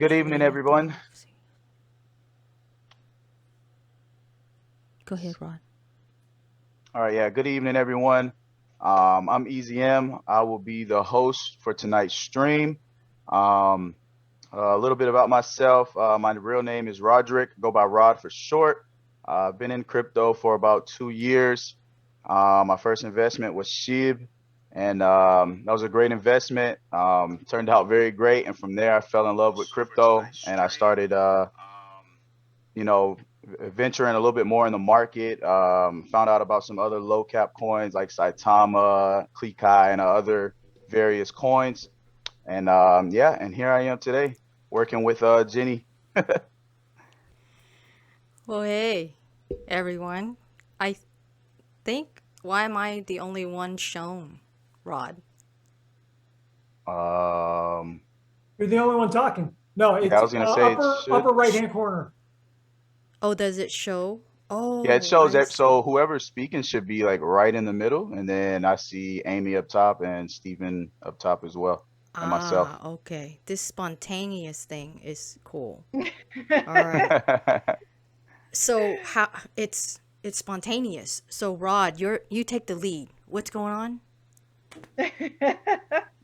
Good evening, everyone. Go ahead, Ron. All right, yeah, good evening, everyone. I'm Easy M. I will be the host for tonight's stream. Um, a little bit about myself. My real name is Roderick, go by Rod for short. I've been in crypto for about 2 years. My first investment was SHIB, and that was a great investment. Turned out very great, and from there I fell in love with crypto, and I started you know, venturing a little bit more in the market. Found out about some other low cap coins like Saitama, Klikai, and other various coins. And yeah, and here I am today working with Jenny. Well, hey, everyone. I think, why am I the only one shown, Rod? Um, You're the only one talking. No, yeah, I it's was gonna say it should. upper right hand corner. Oh, does it show? Yeah, it Oh, shows I that. So see. whoever's speaking should be like right in the middle, and then I see Amy up top and Stephen up top as well, and myself. Ah, okay. This spontaneous thing is cool. All right. So how it's spontaneous. So Rod, you take the lead. What's going on?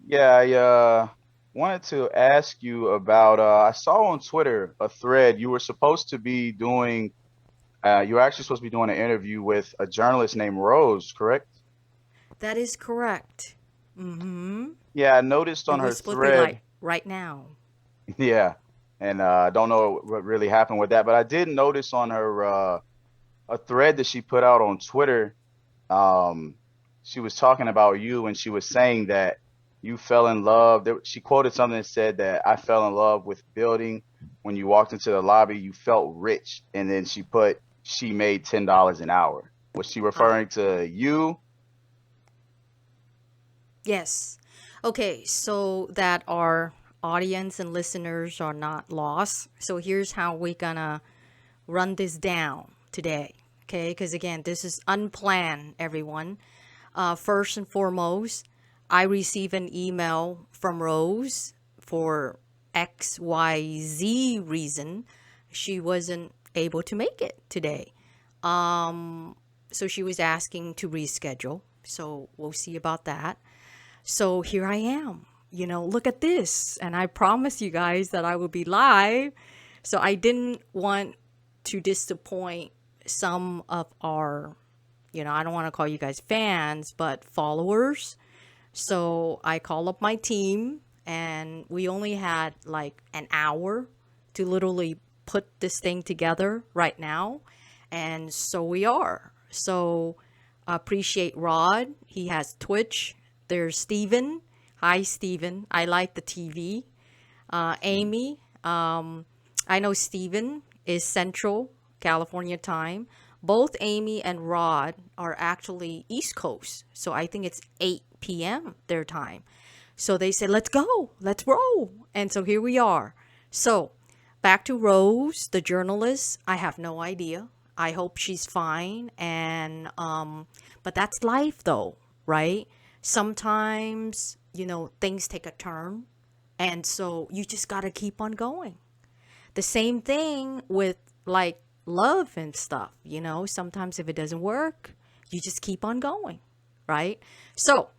Yeah, I wanted to ask you about I saw on Twitter a thread you were supposed to be doing you were actually supposed to be doing an interview with a journalist named Rose, correct? That is correct. Mm-hmm. Yeah, I noticed It on her was supposed to be like thread. right now. Yeah. And I don't know what really happened with that, but I did notice on her a thread that she put out on Twitter. Um she was talking about you and she was saying that you fell in love. She quoted something that said that I fell in love with building. When you walked into the lobby, you felt rich. And then she put she made $10 an hour. Was she Ah, referring to you? yes. Okay, so that our audience and listeners are not lost. So here's how we're gonna run this down today. Okay, because again, this is unplanned, everyone. First and foremost, I received an email from Rose for XYZ reason. She wasn't able to make it today. So she was asking to reschedule. So we'll see about that. So here I am. Look at this. And I promised you guys that I would be live. So I didn't want to disappoint some of our, I don't want to call you guys fans, but followers. So I call up my team, and we only had like an hour to literally put this thing together right now. And so we are. So appreciate Rod. He has Twitch. There's Steven. Hi, Steven. I like the TV. Amy. I know Steven is Central California time. Both Amy and Rod are actually East Coast. So I think it's 8 p.m. their time. So they said, let's go, let's roll. And so here we are. So back to Rose, the journalist. I have no idea. I hope she's fine. And, but that's life though, right? Sometimes, things take a turn. And so you just got to keep on going. The same thing with like love and stuff, sometimes if it doesn't work, you just keep on going, right? So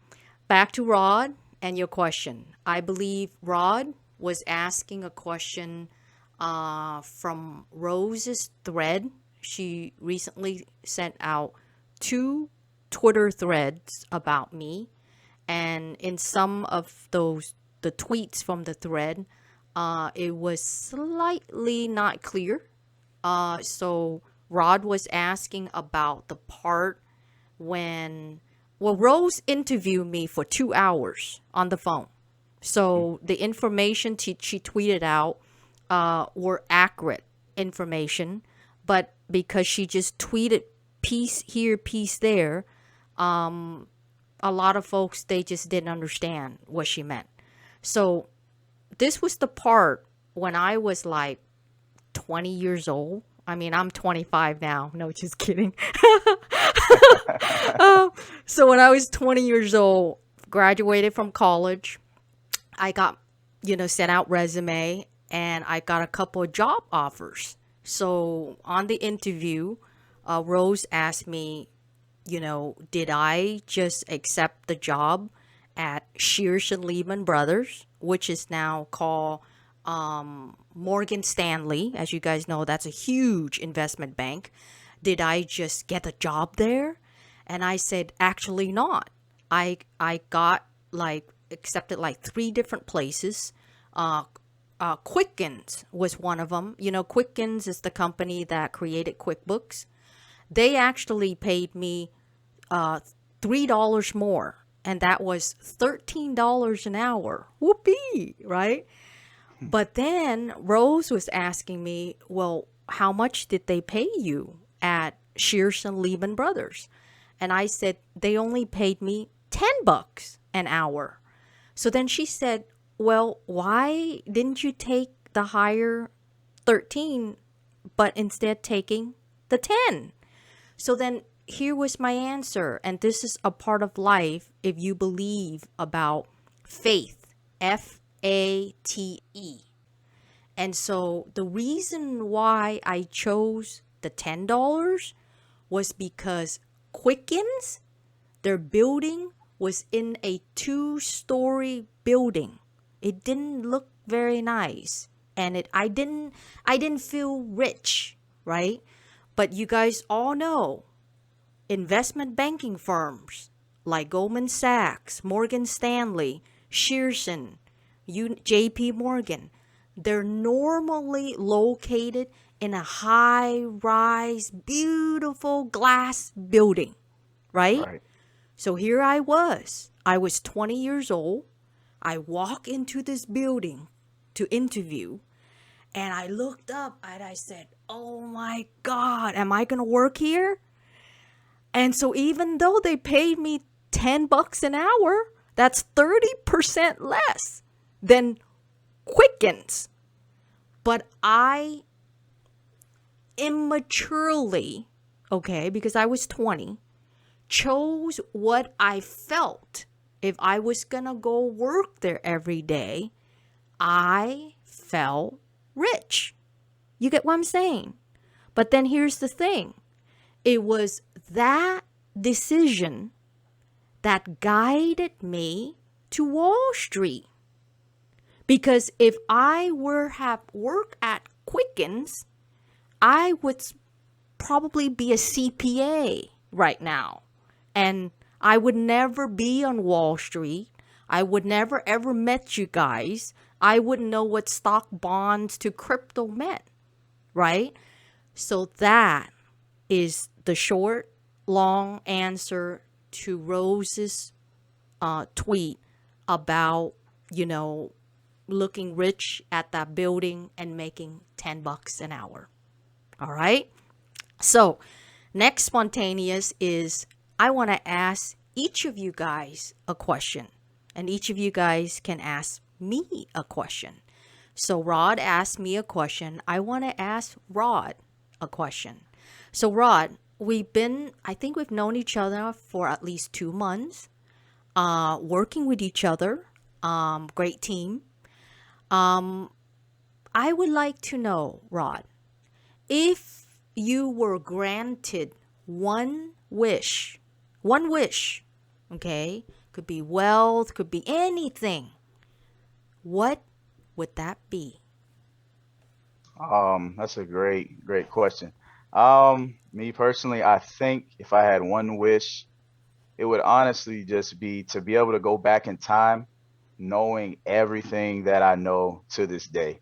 back to Rod and your question. I believe Rod was asking a question from Rose's thread. She recently sent out two Twitter threads about me. And in some of the tweets from the thread, it was slightly not clear. So Rod was asking about the part when, well, Rose interviewed me for 2 hours on the phone. So the information she tweeted out were accurate information, but because she just tweeted piece here, piece there, a lot of folks, they just didn't understand what she meant. So this was the part when I was like 20 years old. I mean, I'm 25 now. No, just kidding. So when I was 20 years old, graduated from college, I got, sent out resume. and I got a couple of job offers. So on the interview, Rose asked me, did I just accept the job at Shears and Lehman Brothers, which is now called Morgan Stanley. As you guys know, that's a huge investment bank. Did I just get a job there? And I said, actually not. I got like accepted like three different places. Quickens was one of them. Quickens is the company that created QuickBooks. They actually paid me $3 more, and that was $13 an hour. Whoopee, right? But then Rose was asking me, well, how much did they pay you at Shears and Lehman Brothers? And I said, they only paid me $10 an hour. So then she said, well, why didn't you take the higher 13, but instead taking the 10? So then here was my answer. And this is a part of life if you believe about faith, FATE. And so the reason why I chose the $10 was because Quickens, their building was in a 2-story building. It didn't look very nice, and I didn't feel rich, right? But you guys all know investment banking firms like Goldman Sachs, Morgan Stanley, Shearson, JP Morgan, they're normally located in a high-rise, beautiful glass building, right? Right. So here I was. I was 20 years old. I walk into this building to interview, and I looked up and I said, oh my God, am I going to work here? And so even though they paid me $10 an hour, that's 30% less than Quickens. But I immaturely, okay, because I was 20, chose what I felt. If I was gonna go work there every day, I felt rich. You get what I'm saying? But then here's the thing. It was that decision that guided me to Wall Street. Because if I were have worked at Quickens, I would probably be a CPA right now. And I would never be on Wall Street. I would never ever met you guys. I wouldn't know what stock bonds to crypto meant, right? So that is the short, long answer to Rose's tweet about, looking rich at that building and making $10 an hour. All right. So next spontaneous is I want to ask each of you guys a question, and each of you guys can ask me a question. So Rod asked me a question. I want to ask Rod a question. So Rod, I think we've known each other for at least 2 months, working with each other, great team. I would like to know, Rod, if you were granted one wish, okay, could be wealth, could be anything, what would that be? That's a great question. Me personally, I think if I had one wish, it would honestly just be to be able to go back in time, knowing everything that I know to this day.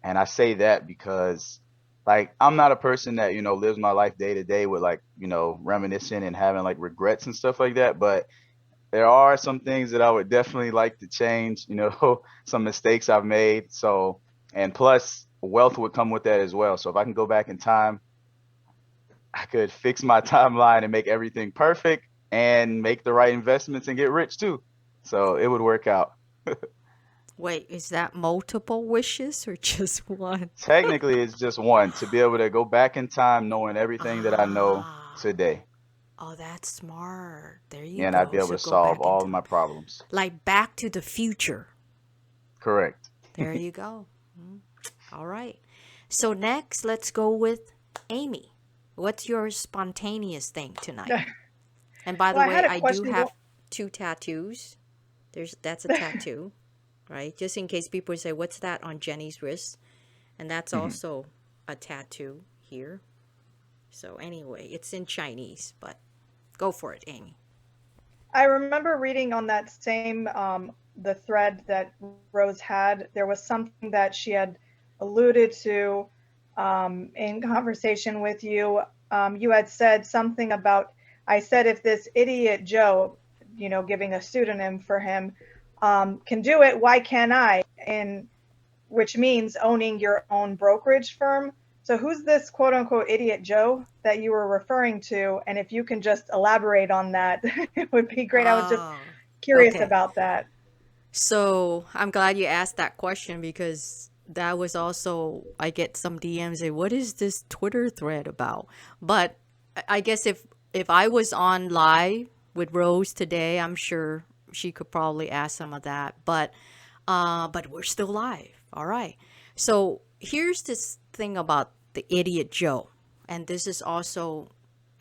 And I say that because like I'm not a person that, lives my life day to day with like, reminiscing and having like regrets and stuff like that. But there are some things that I would definitely like to change, some mistakes I've made. So, and plus wealth would come with that as well. So if I can go back in time, I could fix my timeline and make everything perfect and make the right investments and get rich too. So it would work out. Wait, is that multiple wishes or just one? Technically, it's just one to be able to go back in time knowing everything that I know Ah, today, oh, that's smart. There you and I'd be go. able So to go solve back in all of my time. problems. Like Back to the Future. Correct. There you go. All right. So next, let's go with Amy. What's your spontaneous thing tonight? And by the Well, I way, had a I do question. have two tattoos. That's a tattoo, right? Just in case people say, "What's that on Jenny's wrist?" And that's Mhm. also a tattoo here. So anyway, it's in Chinese, but go for it, Amy. I remember reading on that same the thread that Rose had. There was something that she had alluded to in conversation with you. You had said something about. I said if this idiot Joe, giving a pseudonym for him, can do it, why can't I? And which means owning your own brokerage firm. So who's this quote unquote idiot Joe that you were referring to? And if you can just elaborate on that, it would be great. I was just Oh, curious okay. about that. So I'm glad you asked that question because that was also, I get some DMs say, what is this Twitter thread about? But I guess if I was on live with Rose today, I'm sure she could probably ask some of that. But we're still live. All right. So here's this thing about the idiot Joe, and this is also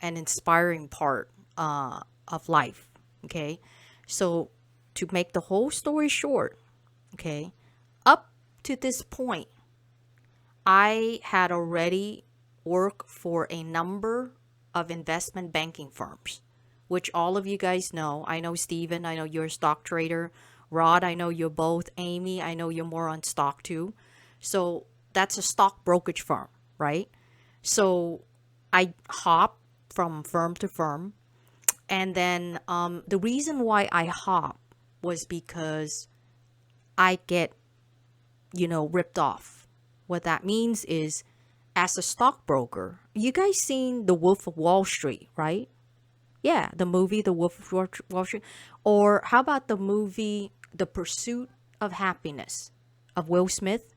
an inspiring part of life. Okay. So to make the whole story short, okay, up to this point, I had already worked for a number of investment banking firms, which all of you guys know. I know Steven, I know you're a stock trader. Rod, I know you're both. Amy, I know you're more on stock too. So that's a stock brokerage firm, right? So I hop from firm to firm. And then the reason why I hop was because I get, ripped off. What that means is, as a stockbroker, you guys seen The Wolf of Wall Street, right? Yeah, the movie The Wolf of Wall Street. Or how about the movie The Pursuit of Happiness of Will Smith?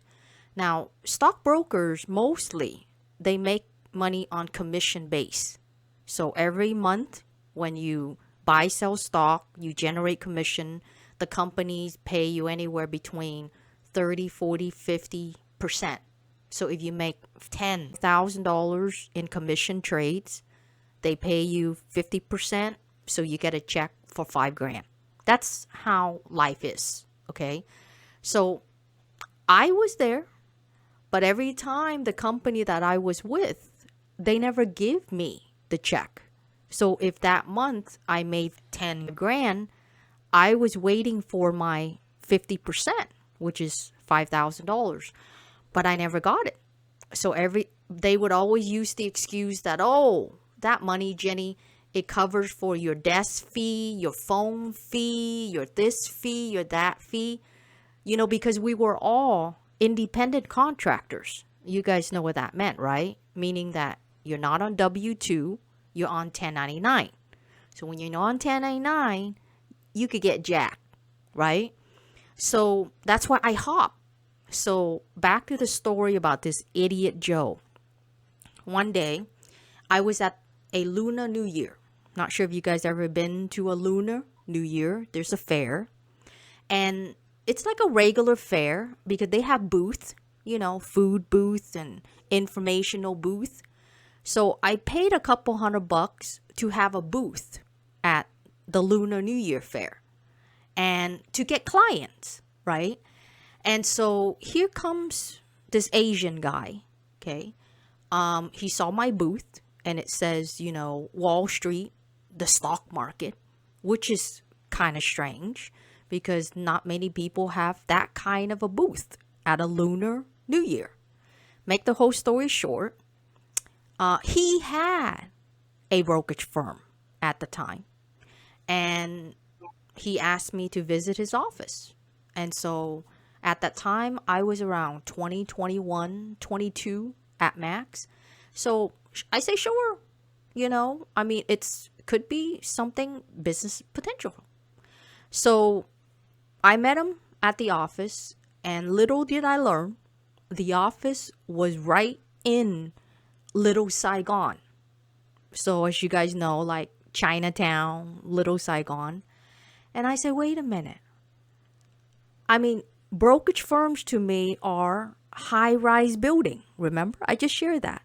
Now, stockbrokers mostly they make money on commission base. So every month when you buy sell stock, you generate commission. The companies pay you anywhere between 30, 40, 50%. So if you make $10,000 in commission trades, they pay you 50%, so you get a check for 5 grand. That's how life is, okay? So I was there, but every time the company that I was with, they never give me the check. So if that month I made 10 grand, I was waiting for my 50%, which is $5,000, but I never got it. So they would always use the excuse that, oh, that money, Jenny, it covers for your desk fee, your phone fee, your this fee, your that fee. Because we were all independent contractors. You guys know what that meant, right? Meaning that you're not on W-2, you're on 1099. So when you're on 1099, you could get jacked, right? So that's why I hop. So back to the story about this idiot Joe. One day, I was at a Lunar New Year. Not sure if you guys ever been to a Lunar New Year. There's a fair. And it's like a regular fair because they have booths, food booth and informational booth. So I paid a couple $100 to have a booth at the Lunar New Year fair and to get clients, right? And so here comes this Asian guy, okay? He saw my booth and it says, Wall Street, the stock market, which is kind of strange because not many people have that kind of a booth at a Lunar New Year. Make the whole story short, he had a brokerage firm at the time and he asked me to visit his office. And so at that time, I was around 20, 21, 22 at max. So I say, sure, it's could be something business potential. So I met him at the office, and little did I learn, the office was right in Little Saigon. So as you guys know, like Chinatown, Little Saigon. And I said, wait a minute. I mean, brokerage firms to me are high-rise building. Remember? I just shared that.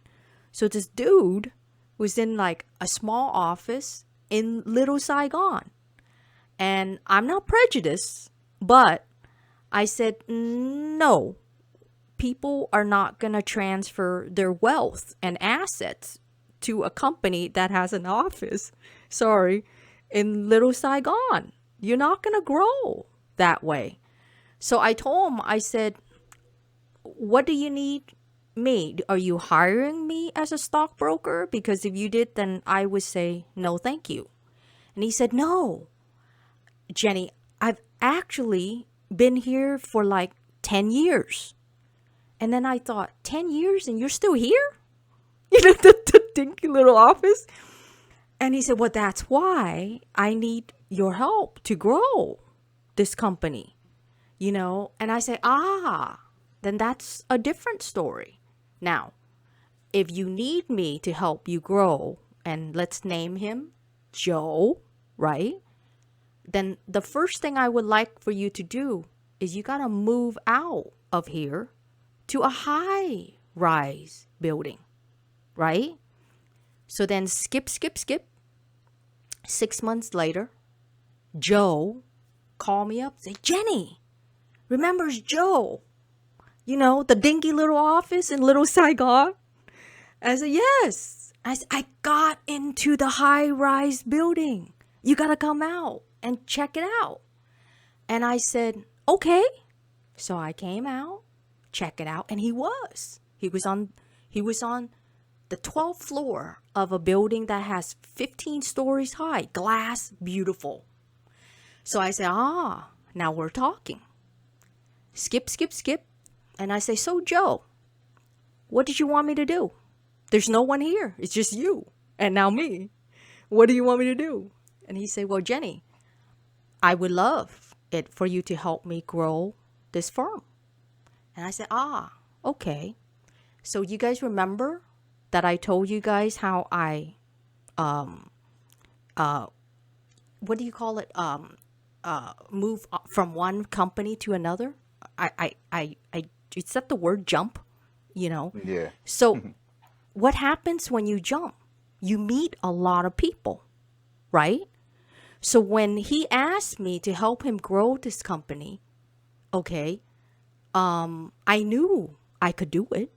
So this dude was in like a small office in Little Saigon. And I'm not prejudiced, but I said, no, people are not going to transfer their wealth and assets to a company that has an office, in Little Saigon. You're not going to grow that way. So I told him, I said, what do you need me? Are you hiring me as a stockbroker? Because if you did, then I would say, no, thank you. And he said, no, Jenny, I've actually been here for like 10 years. And then I thought, 10 years and you're still here? You know, the dinky little office. And he said, well, that's why I need your help to grow this company, you know? And I say, then that's a different story. Now, if you need me to help you grow, and let's name him Joe, right? Then the first thing I would like for you to do is you got to move out of here to a high rise building, right? So then skip. 6 months later, Joe called me up, say, Jenny, remembers Joe? You know, the dinky little office in Little Saigon? I said, yes. I said, I got into the high rise building. You got to come out and check it out. And I said, okay. So I came out, check it out, and he was on the 12th floor of a building that has 15 stories high, glass, beautiful. So I say, now we're talking. Skip. And I say, so Joe, what did you want me to do? There's no one here. It's just you and now me. What do you want me to do? And he said, well, Jenny, I would love it for you to help me grow this firm. And I said, okay. So you guys remember that I told you guys how I, what do you call it? Move from one company to another. Is that the word jump? You know? Yeah. So what happens when you jump? You meet a lot of people, right? So when he asked me to help him grow this company, okay, I knew I could do it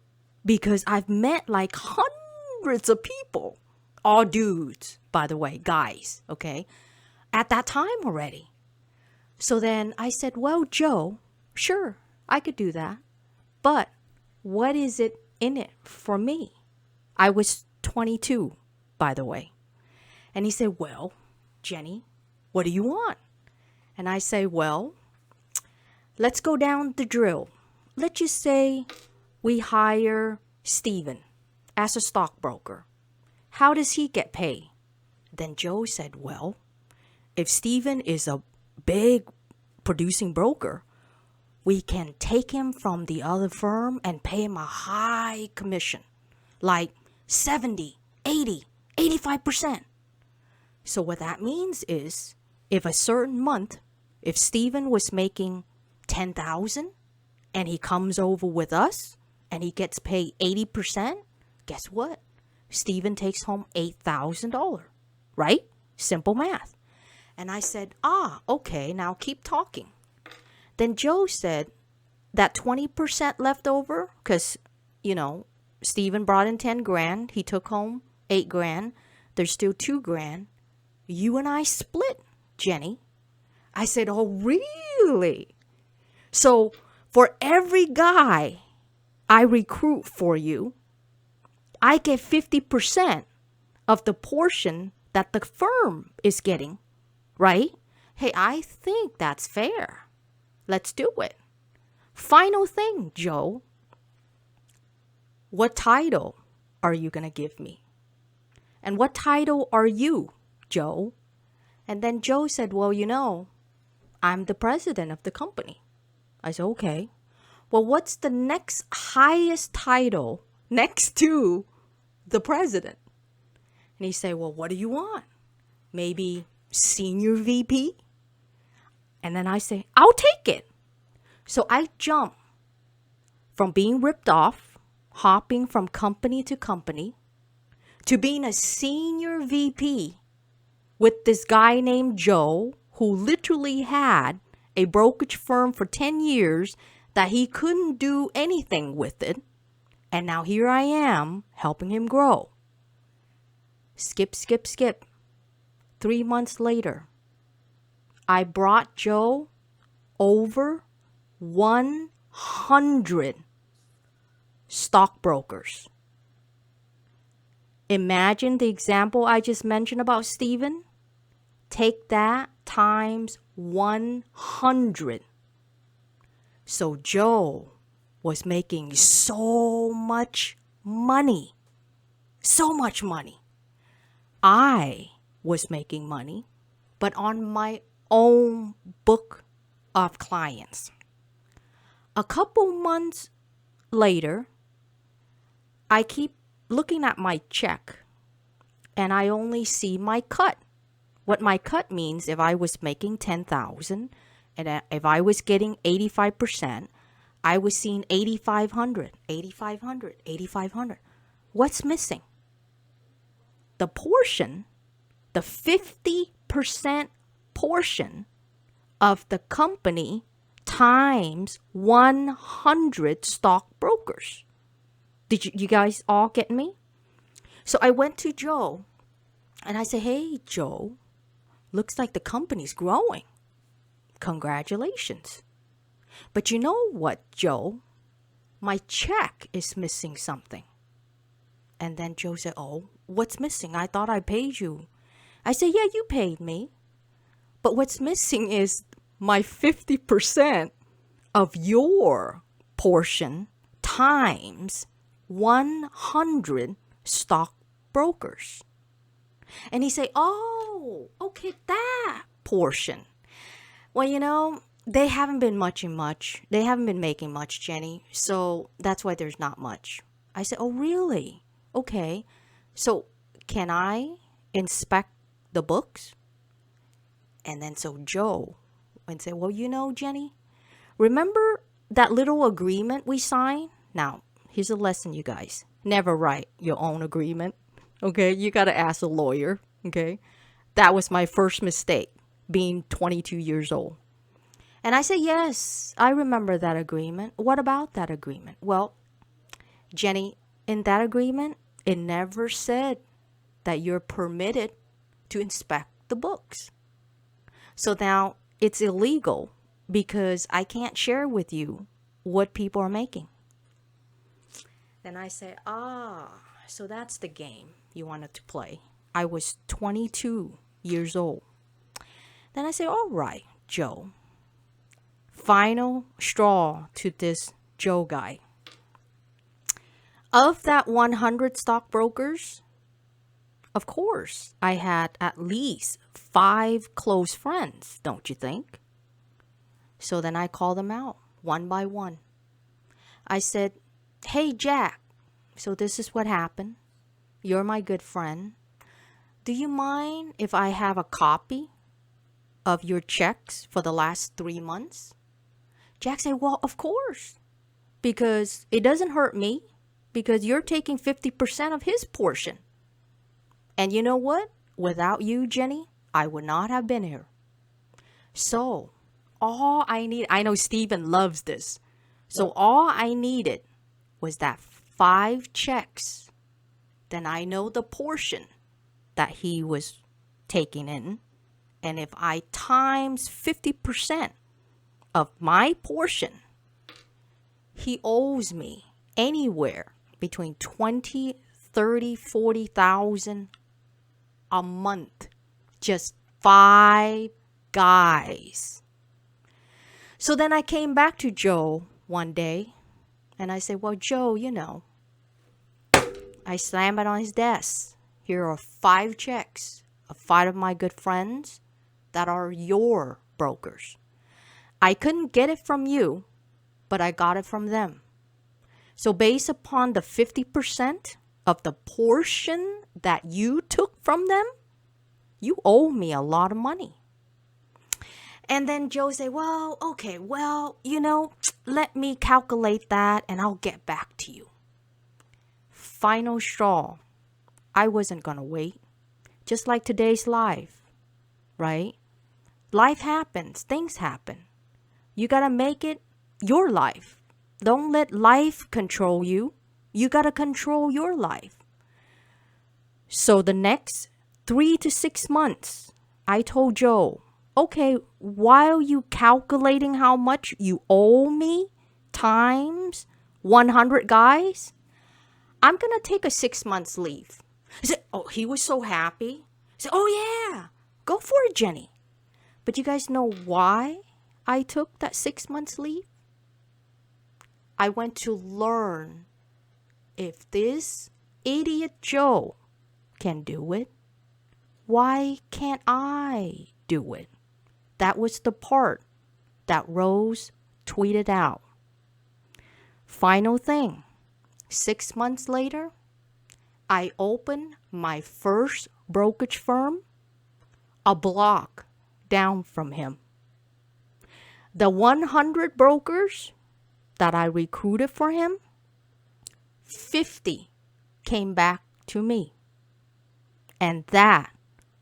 because I've met like hundreds of people, all dudes, by the way, guys, okay, at that time already. So then I said, well, Joe, sure, I could do that. But what is it in it for me? I was 22, by the way. And he said, well, Jenny, what do you want? And I say, well, let's go down the drill. Let's just say we hire Steven as a stockbroker. How does he get paid? Then Joe said, well, if Steven is a big producing broker, we can take him from the other firm and pay him a high commission, like 70, 80, 85%. So what that means is if a certain month, if Steven was making 10,000 and he comes over with us and he gets paid 80%, guess what? Steven takes home $8,000, right? Simple math. And I said, okay, now keep talking. Then Joe said that 20% left over, because, you know, Steven brought in 10 grand. He took home 8 grand. There's still 2 grand. You and I split, Jenny. I said, oh, really? So for every guy I recruit for you, I get 50% of the portion that the firm is getting, right? Hey, I think that's fair. Let's do it. Final thing, Joe. What title are you going to give me? And what title are you, Joe? And then Joe said, well, you know, I'm the president of the company. I said, okay. Well, what's the next highest title next to the president? And he said, well, what do you want? Maybe senior VP? And then I say, I'll take it. So I jump from being ripped off, hopping from company to company, to being a senior VP with this guy named Joe, who literally had a brokerage firm for 10 years that he couldn't do anything with it. And now here I am helping him grow. Skip, skip, skip. 3 months later, I brought Joe over 100 stockbrokers. Imagine the example I just mentioned about Steven. Take that times 100. So Joe was making so much money. So much money. I was making money, but on my own book of clients. A couple months later, I keep looking at my check and I only see my cut. What my cut means, if I was making 10,000 and if I was getting 85%, I was seeing 8,500, 8,500, 8,500. What's missing? The portion, the 50% portion of the company times 100 stockbrokers. Did you guys all get me? So I went to Joe and I said, hey, Joe, looks like the company's growing. Congratulations. But you know what, Joe? My check is missing something. And then Joe said, oh, what's missing? I thought I paid you. I said, yeah, you paid me. But what's missing is my 50% of your portion times 100 stockbrokers. And he said, oh, okay, that portion. Well, you know, they haven't been They haven't been making much, Jenny. So that's why there's not much. I said, oh, really? Okay. So can I inspect the books? And then so Joe and say, well, you know, Jenny, remember that little agreement we signed? Now, here's a lesson, you guys. Never write your own agreement. Okay, you got to ask a lawyer. Okay, that was my first mistake, being 22 years old. And I said, yes, I remember that agreement. What about that agreement? Well, Jenny, in that agreement, it never said that you're permitted to inspect the books. So now it's illegal because I can't share with you what people are making. Then I say, so that's the game you wanted to play. I was 22 years old. Then I say, all right, Joe. Final straw to this Joe guy. Of that 100 stockbrokers, of course, I had at least 5 close friends, don't you think? So then I called them out one by one. I said, hey, Jack, so this is what happened. You're my good friend. Do you mind if I have a copy of your checks for the last 3 months? Jack said, well, of course, because it doesn't hurt me because you're taking 50% of his portion. And you know what? Without you, Jenny, I would not have been here. So all I need, I know Steven loves this. So all I needed was that 5 checks. Then I know the portion that he was taking in. And if I times 50% of my portion, he owes me anywhere between 20, 30, 40,000 a month. Just 5 guys. So then I came back to Joe one day and I said, well, Joe, you know, I slammed it on his desk. Here are 5 checks of 5 of my good friends that are your brokers. I couldn't get it from you, but I got it from them. So based upon the 50% of the portion that you took from them, you owe me a lot of money. And then Joe say, well, okay, well, let me calculate that and I'll get back to you. Final straw. I wasn't going to wait. Just like today's live, right? Life happens. Things happen. You got to make it your life. Don't let life control you. You got to control your life. So the next 3 to 6 months, I told Joe, okay, while you calculating how much you owe me times 100 guys, I'm going to take a 6 months leave. He was so happy. He said, oh yeah, go for it, Jenny. But you guys know why I took that 6 months leave? I went to learn if this idiot Joe can do it, why can't I do it? That was the part that Rose tweeted out. Final thing, 6 months later, I opened my first brokerage firm a block down from him. The 100 brokers that I recruited for him, 50 came back to me. And that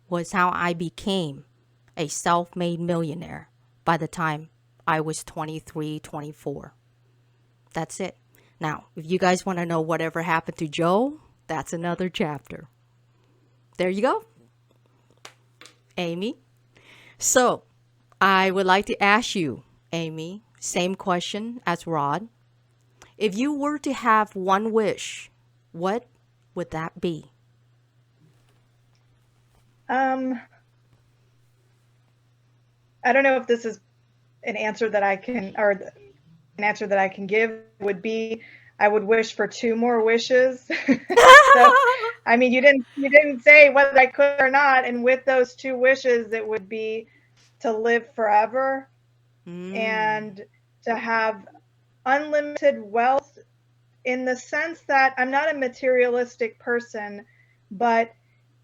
was how I became a self-made millionaire by the time I was 23, 24. That's it. Now, if you guys want to know whatever happened to Joe, that's another chapter. There you go. Amy. So, I would like to ask you, Amy, same question as Rod. If you were to have one wish, what would that be? I don't know if this is an answer that I can, or an answer that I can give would be, I would wish for 2 more wishes. So, I mean, you didn't say whether I could or not. And with those 2 wishes, it would be to live forever and to have unlimited wealth, in the sense that I'm not a materialistic person, but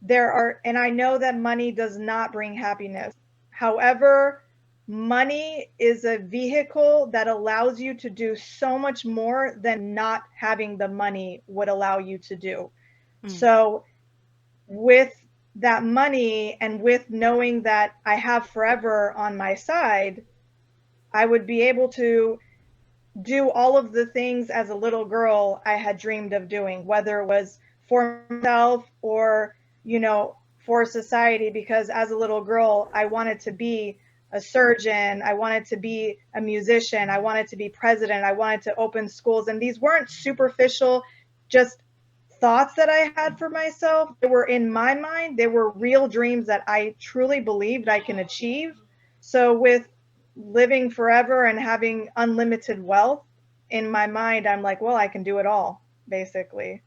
and I know that money does not bring happiness. However, money is a vehicle that allows you to do so much more than not having the money would allow you to do. So with that money and with knowing that I have forever on my side, I would be able to do all of the things as a little girl I had dreamed of doing, whether it was for myself or, for society, because as a little girl, I wanted to be a surgeon. I wanted to be a musician. I wanted to be president. I wanted to open schools. And these weren't superficial, just thoughts that I had for myself. They were in my mind. They were real dreams that I truly believed I can achieve. So with living forever and having unlimited wealth, in my mind, I'm like, well, I can do it all, basically.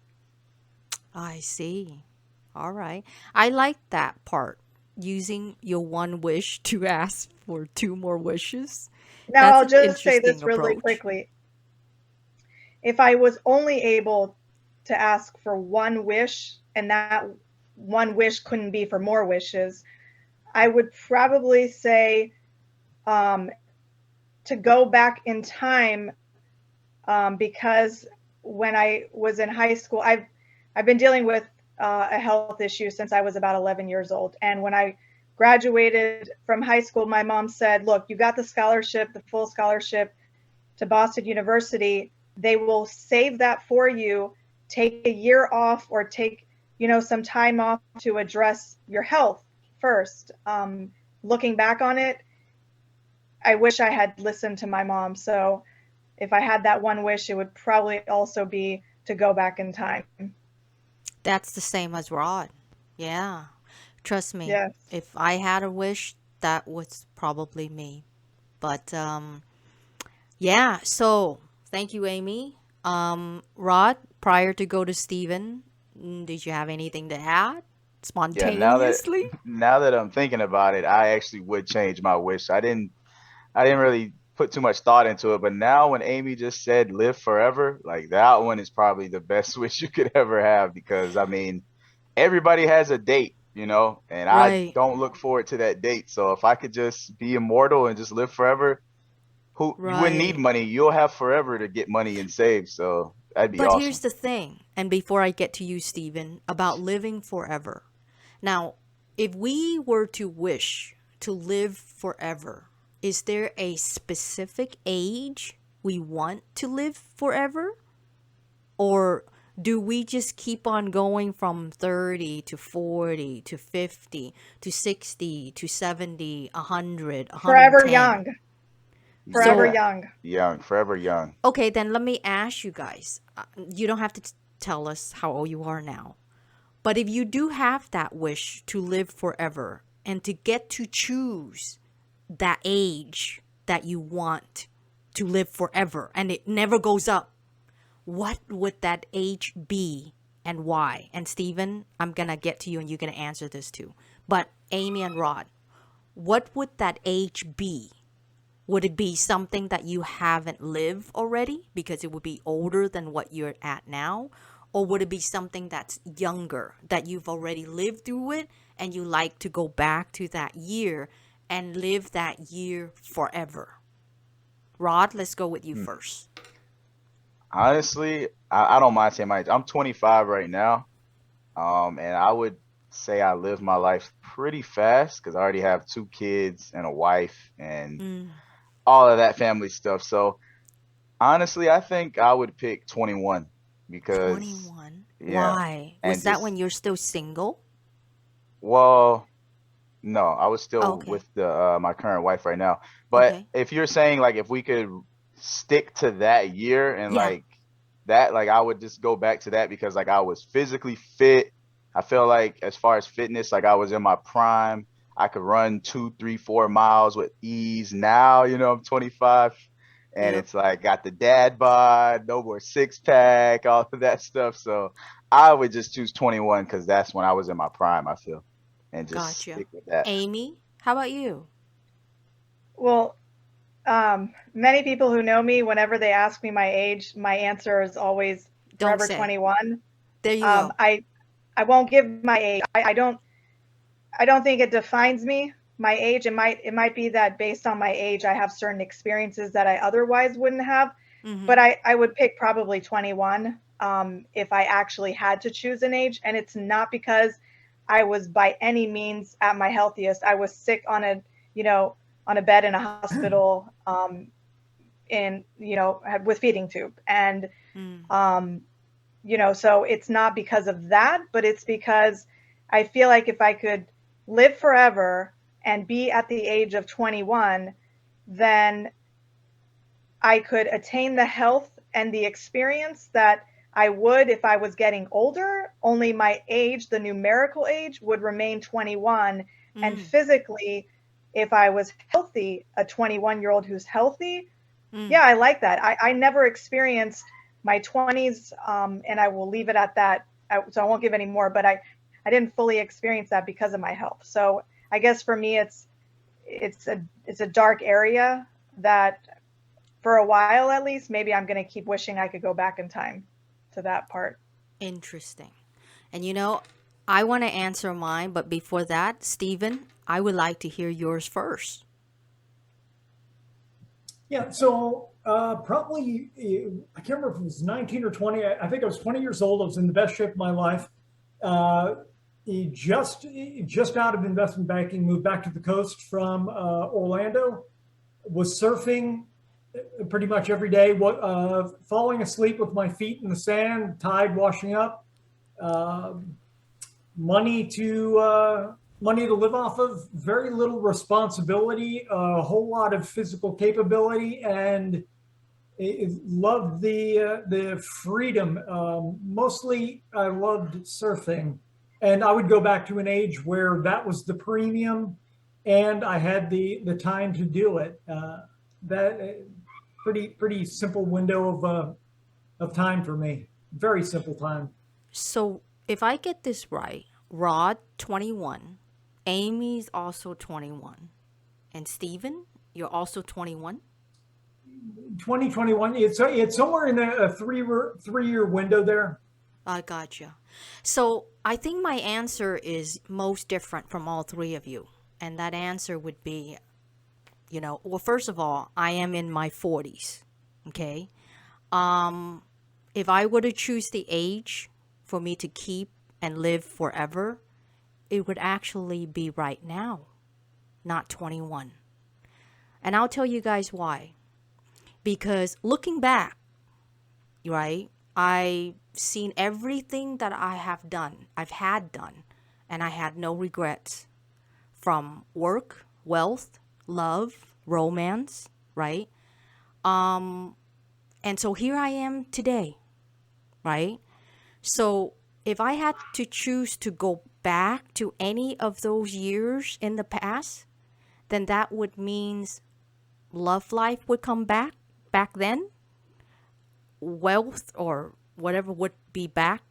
I see. All right. I like that part. Using your one wish to ask for 2 more wishes. Now, That's I'll an just say interesting this really approach. quickly. If I was only able to ask for 1 wish, and that 1 wish couldn't be for more wishes, I would probably say to go back in time, because when I was in high school, I've been dealing with a health issue since I was about 11 years old. And when I graduated from high school, my mom said, look, you got the scholarship, the full scholarship to Boston University. They will save that for you. Take a year off, or take, some time off to address your health first. Looking back on it, I wish I had listened to my mom. So if I had that 1 wish, it would probably also be to go back in time. That's the same as Rod. Yeah. Trust me. Yes. If I had a wish, that was probably me. But yeah, so thank you, Amy. Rod, prior to go to Steven, did you have anything to add Yeah, spontaneously? now that I'm thinking about it, I actually would change my wish. I didn't really put too much thought into it, but now when Amy just said live forever, like that one is probably the best wish you could ever have, because I mean, everybody has a date. and I Right. don't look forward to that date. So if I could just be immortal and just live forever, you wouldn't need Right. money. You'll have forever to get money and save. So that'd be But here's awesome. the thing, and before I get to you, Stephen, about living forever. Now, if we were to wish to live forever, is there a specific age we want to live forever? Or do we just keep on going from 30 to 40 to 50 to 60 to 70, 100, Forever 110? young. Forever So, Yeah, young. young, forever young. okay, then let me ask you guys. You don't have to tell us how old you are now. But if you do have that wish to live forever and to get to choose that age that you want to live forever and it never goes up, what would that age be and why? And Stephen, I'm going to get to you and you're going to answer this too. But Amy and Rod, what would that age be? Would it be something that you haven't lived already because it would be older than what you're at now? Or would it be something that's younger that you've already lived through it and you like to go back to that year and live that year forever? Rod, let's go with you Hmm. first. Honestly, I don't mind saying my age. I'm 25 right now. And I would say I live my life pretty fast because I already have two kids and a wife and Mm, all of that family stuff. So honestly, I think I would pick 21 because, 21. yeah, Why? and Was that just, when you're still single? well, no, I was Oh, still okay. with the my current wife right now. But Okay. if you're saying like if we could stick to that year and Yeah. like that, like I would just go back to that because like I was physically fit. I feel like as far as fitness, like I was in my prime. I could run 2, 3, 4 miles with ease. Now, I'm 25 and Yep. it's like got the dad bod, no more six pack, all of that stuff. So I would just choose 21 because that's when I was in my prime, I feel, and just Gotcha. stick with that. Amy, how about you? Well, many people who know me, whenever they ask me my age, my answer is always Don't forever say. 21. There you Um, go. I I won't give my age. I don't think it defines me. My age, it might be that based on my age, I have certain experiences that I otherwise wouldn't have. Mm-hmm. But I would pick probably 21 if I actually had to choose an age. And it's not because I was by any means at my healthiest. I was sick you know, on a bed in a hospital, with feeding tube. And, Mm, um, so it's not because of that, but it's because I feel like if I could live forever and be at the age of 21, then I could attain the health and the experience that I would if I was getting older, only my age, the numerical age, would remain 21. And mm, physically, if I was healthy, a 21-year-old who's healthy, mm. yeah, I like that. I never experienced my 20s, and I will leave it at that. So I won't give any more, but I didn't fully experience that because of my health. So I guess for me, it's a dark area that for a while at least, maybe I'm going to keep wishing I could go back in time to that part. Interesting. And I want to answer mine, but before that, Stephen, I would like to hear yours first. Yeah, so probably, I can't remember if it was 19 or 20. I think I was 20 years old. I was in the best shape of my life. Uh, just out of investment banking, moved back to the coast from Orlando, was surfing pretty much every day, falling asleep with my feet in the sand, tide washing up, uh, money to live off of, very little responsibility, a whole lot of physical capability, and loved the freedom. Mostly, I loved surfing, and I would go back to an age where that was the premium, and I had the time to do it. That pretty simple window of time for me. Very simple time. So, if I get this right, Rod, 21, Amy's also 21, and Stephen, you're also 21? 2021. It's somewhere in a 3 year window there. I gotcha. So I think my answer is most different from all three of you. And that answer would be, well, first of all, I am in my 40s. Okay. If I were to choose the age for me to keep and live forever, it would actually be right now, not 21. And I'll tell you guys why. Because looking back, right, I've seen everything that I've had done, and I had no regrets from work, wealth, love, romance, right? And so here I am today, right? So if I had to choose to go back to any of those years in the past, then that would means love life would come back then, wealth or whatever would be back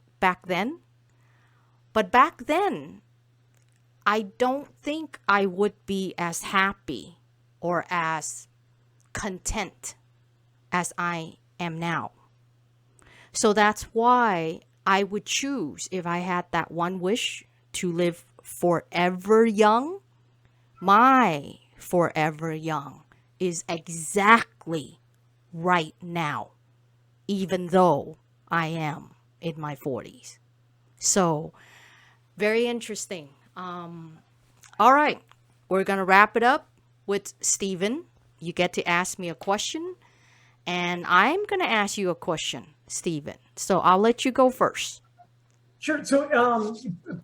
then. But back then, I don't think I would be as happy or as content as I am now. So that's why I would choose, if I had that one wish, to live forever young. My forever young is exactly right now, even though I am in my 40s. So, very interesting. All right, we're going to wrap it up with Stephen. You get to ask me a question, and I'm going to ask you a question, Stephen. So, I'll let you go first. Sure. So,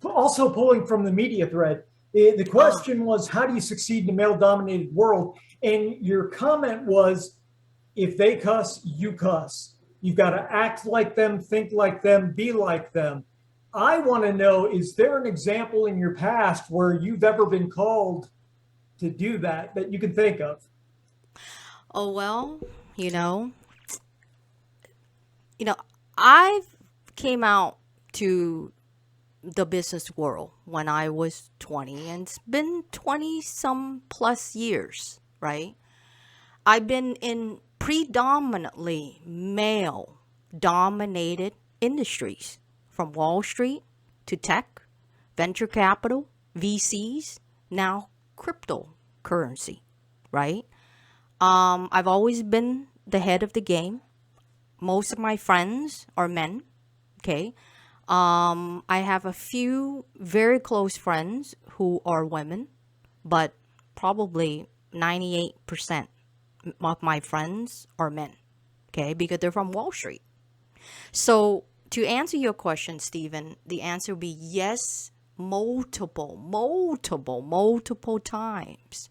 also pulling from the media thread, the question was, how do you succeed in a male-dominated world? And your comment was, if they cuss, you cuss. You've got to act like them, think like them, be like them. I want to know, is there an example in your past where you've ever been called to do that you can think of? Oh, well, you know, I've came out to the business world when I was 20, and it's been 20 some plus years, right? I've been in predominantly male dominated industries, from Wall Street to tech, venture capital, VCs, now cryptocurrency, right? I've always been the head of the game. Most of my friends are men, okay? I have a few very close friends who are women, but probably 98% of my friends are men, okay? Because they're from Wall Street. So to answer your question, Stephen, the answer would be yes, multiple times.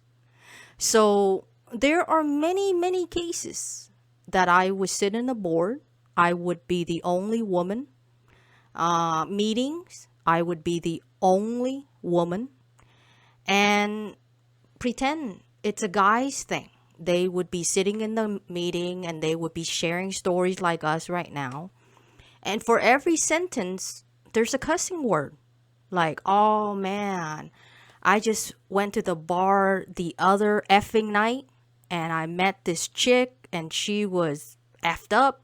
So there are many cases that I would sit in the board. I would be the only woman. Meetings, I would be the only woman. And pretend it's a guy's thing. They would be sitting in the meeting and they would be sharing stories like us right now. And for every sentence, there's a cussing word. Like, oh man, I just went to the bar the other effing night and I met this chick and she was effed up.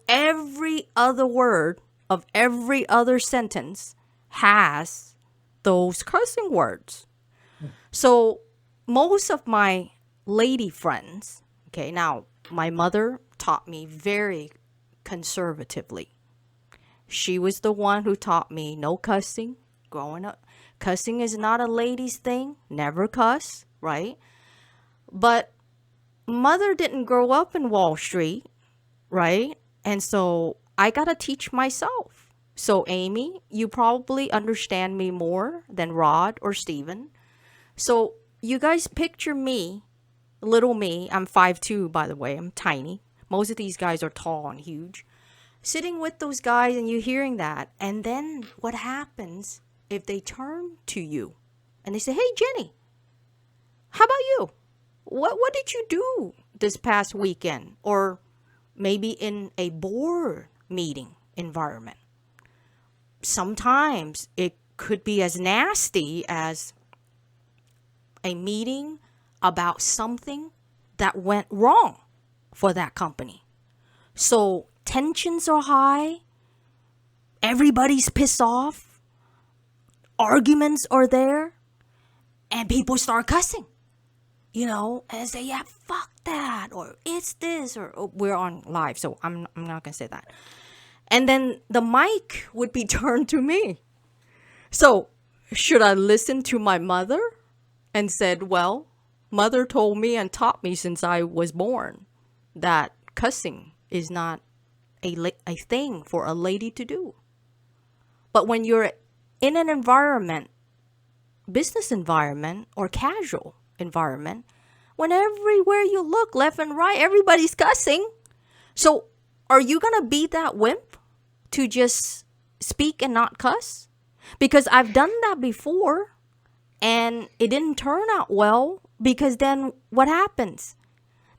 Every other word of every other sentence has those cursing words. So most of my lady friends, okay, now my mother taught me very conservatively. She was the one who taught me no cussing growing up. Cussing is not a lady's thing. Never cuss, right? But mother didn't grow up in Wall Street, right? And so I got to teach myself. So Amy, you probably understand me more than Rod or Steven. So you guys picture me, little me. I'm 5'2", by the way. I'm tiny. Most of these guys are tall and huge. Sitting with those guys and you hearing that. And then what happens if they turn to you and they say, hey, Jenny, how about you? What did you do this past weekend? Or maybe in a board meeting environment. Sometimes it could be as nasty as a meeting about something that went wrong for that company. So tensions are high. everybody's pissed off, arguments are there, and people start cussing, and say, yeah, fuck that, or it's this, or oh, we're on live, so I'm not gonna say that. And then the mic would be turned to me. So should I listen to my mother and said, well, mother told me and taught me since I was born that cussing is not a thing for a lady to do. But when you're in an environment, business environment or casual environment, when everywhere you look, left and right, everybody's cussing. So are you going to be that wimp to just speak and not cuss? Because I've done that before and it didn't turn out well, because then what happens?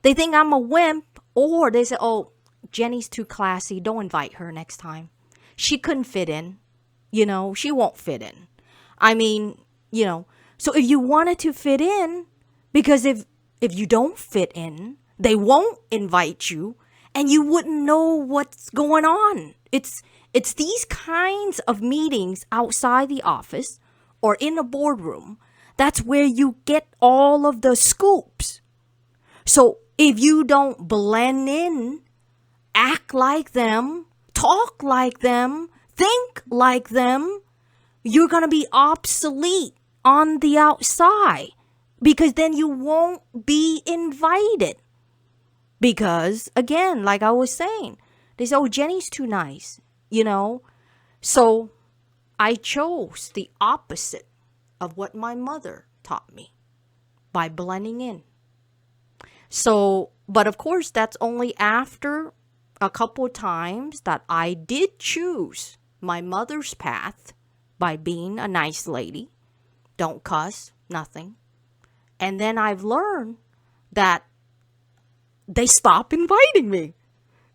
They think I'm a wimp, or they say, oh, Jenny's too classy. Don't invite her next time. She couldn't fit in. She won't fit in. I mean, so if you wanted to fit in, because if you don't fit in, they won't invite you and you wouldn't know what's going on. It's these kinds of meetings outside the office or in a boardroom. That's where you get all of the scoops. So if you don't blend in, act like them, talk like them, think like them, you're going to be obsolete on the outside, because then you won't be invited. Because, again, like I was saying, they say, oh, Jenny's too nice, So I chose the opposite of what my mother taught me by blending in. So, but of course, that's only after a couple times that I did choose my mother's path by being a nice lady. Don't cuss, nothing. And then I've learned that they stop inviting me,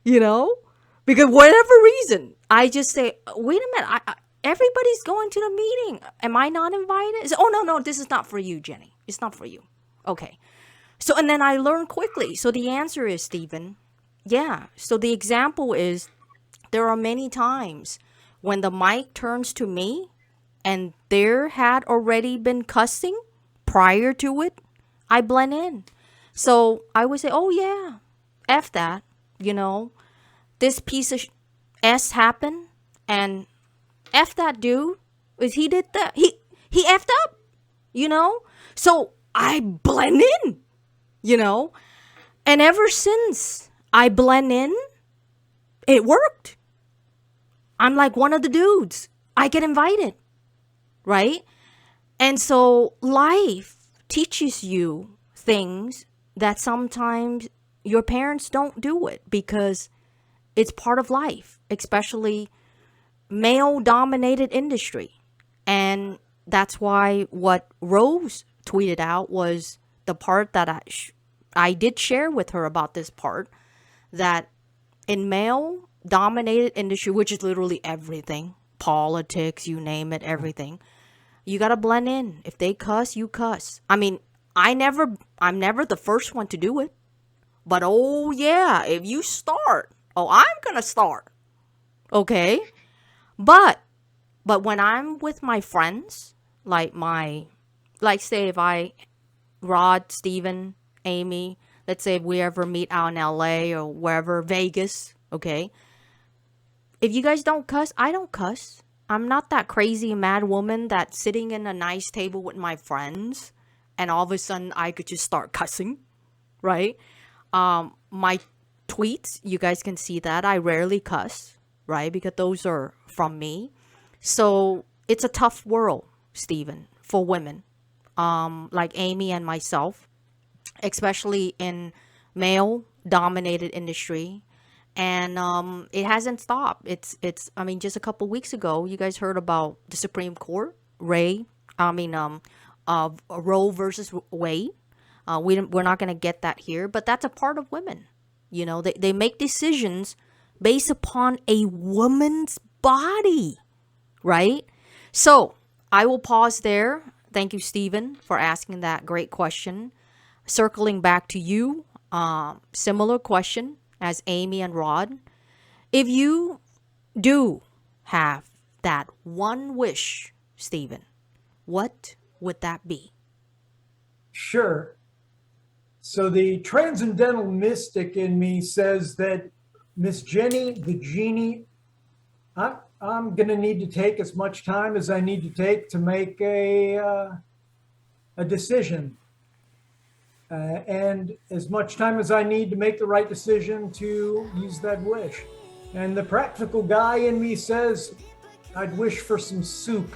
because whatever reason, I just say, wait a minute, everybody's going to the meeting. Am I not invited? Oh, no, this is not for you, Jenny. It's not for you. Okay. So, and then I learned quickly. So the answer is, Stephen, yeah. So the example is, there are many times when the mic turns to me and there had already been cussing prior to it, I blend in. So I would say, oh yeah, F that, this piece of S happened, and F that dude, is he did that. He F'd up, So I blend in, and ever since I blend in, it worked. I'm like one of the dudes. I get invited, right? And so life teaches you things that sometimes your parents don't do it, because it's part of life, especially male-dominated industry. And that's why what Rose tweeted out was the part that I did share with her about this part, that in male-dominated industry, which is literally everything, politics, you name it, everything, you got to blend in. If they cuss, you cuss. I mean, I'm never the first one to do it. But oh yeah, if you start, I'm going to start. Okay? But when I'm with my friends, like say if Rod, Steven, Amy, let's say if we ever meet out in LA or wherever, Vegas, okay? If you guys don't cuss, I don't cuss. I'm not that crazy mad woman that's sitting in a nice table with my friends and all of a sudden I could just start cussing, right? My tweets, you guys can see that I rarely cuss, right? Because those are from me. So it's a tough world, Stephen, for women, like Amy and myself, especially in male-dominated industry. And it hasn't stopped. It's. I mean, just a couple weeks ago, you guys heard about the Supreme Court, Roe versus Wade. We're not going to get that here, but that's a part of women. They make decisions based upon a woman's body, right? So I will pause there. Thank you, Stephen, for asking that great question. Circling back to you, similar question as Amy and Rod. If you do have that one wish, Stephen, what would that be? Sure. So the transcendental mystic in me says that Miss Jenny, the genie, I'm going to need to take as much time as I need to take to make a decision. And as much time as I need to make the right decision to use that wish. And the practical guy in me says, I'd wish for some soup.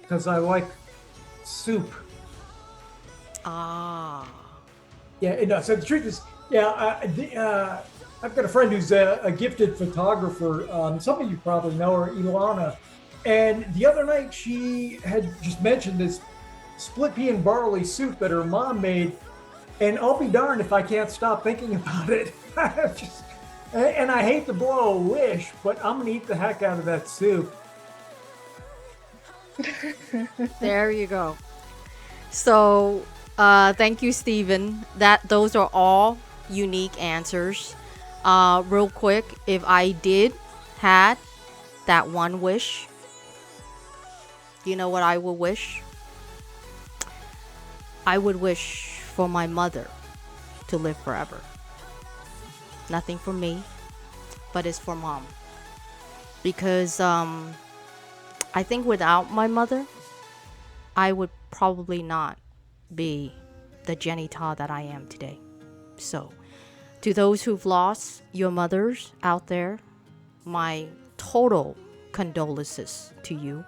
Because I like soup. Ah. Yeah, no, so the truth is, yeah, I've got a friend who's a gifted photographer. Some of you probably know her, Ilana. And the other night she had just mentioned this split pea and barley soup that her mom made. And I'll be darned if I can't stop thinking about it. And I hate to blow a wish, but I'm gonna eat the heck out of that soup. There you go. So, thank you, Stephen. Those are all unique answers. Real quick, if I did had that one wish, you know what I would wish? I would wish for my mother to live forever. Nothing for me, but it's for mom. Because I think without my mother, I would probably not be the Jenny Ta that I am today. So, to those who've lost your mothers out there, my total condolences to you.